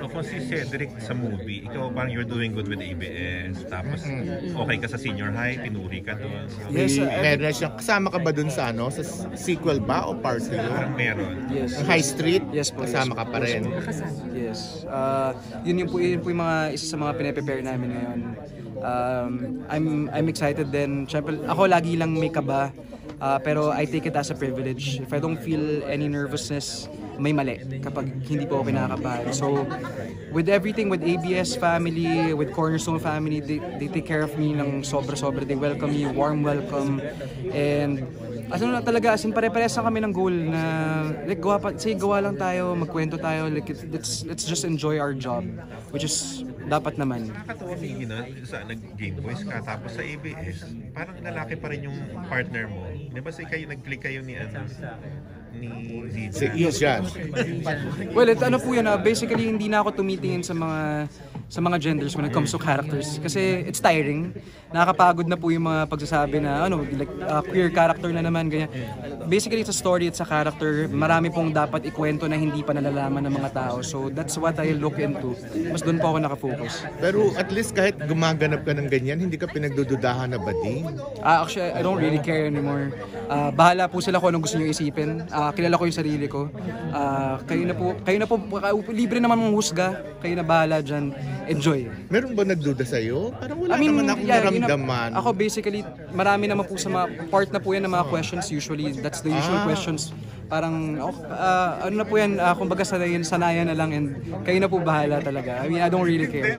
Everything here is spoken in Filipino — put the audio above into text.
O kung si Cedric sa movie, ikaw parang you're doing good with ABS. Tapos okay ka sa senior high, pinuri ka doon. Yes, Meron siyang, kasama ka ba dun sa ano? Sa sequel ba o part 2? Parang meron. yes. High Street? Yes po, Kasama yes ka pa rin. Yes. Yun yung mga isa sa mga pinaprepare namin ngayon. I'm excited din. Siyempre, ako lagi lang may kaba. Pero I take it as a privilege. If I don't feel any nervousness, may mali kapag hindi po ako kinakabahan. So, with everything, with ABS family, with Cornerstone family, they take care of me ng sobra-sobra. They welcome me, warm welcome. And ano na talaga, as in pare-pares lang kami ng goal na like gawa lang tayo, magkwento tayo, like let's just enjoy our job, which is dapat naman. Nakakatawa Miggy na sa nag-Game Boys ka tapos sa ABS, parang lalaki pa rin yung partner mo. Di ba nag-click kayo ni Si Ian. Well, ano po yan, basically hindi na ako tumitingin sa mga genders when it comes to characters kasi it's tiring. Nakakapagod na po yung mga pagsasabi na like queer character na naman ganyan. Basically it's a story, it's a character. Marami pong dapat ikwento na hindi pa nalalaman ng mga tao. So that's what I look into. Mas doon po ako nakafocus. Pero at least kahit gumaganap ka ng ganyan, hindi ka pinagdududahan na bading. Actually, I don't really care anymore. Bahala po sila kung anong gusto niyo isipin. Kilala ko yung sarili ko. Kayo na po, libre naman mong husga. Kayo na bahala dyan. Enjoy. Meron ba nagduda sa'yo? Parang wala naman akong naramdaman. Ako basically, marami naman po sa mga part na po yan ng mga questions usually. That's the usual questions. Parang, ano na po yan, kumbaga sanayan na lang and kayo na po bahala talaga. I mean, I don't really care.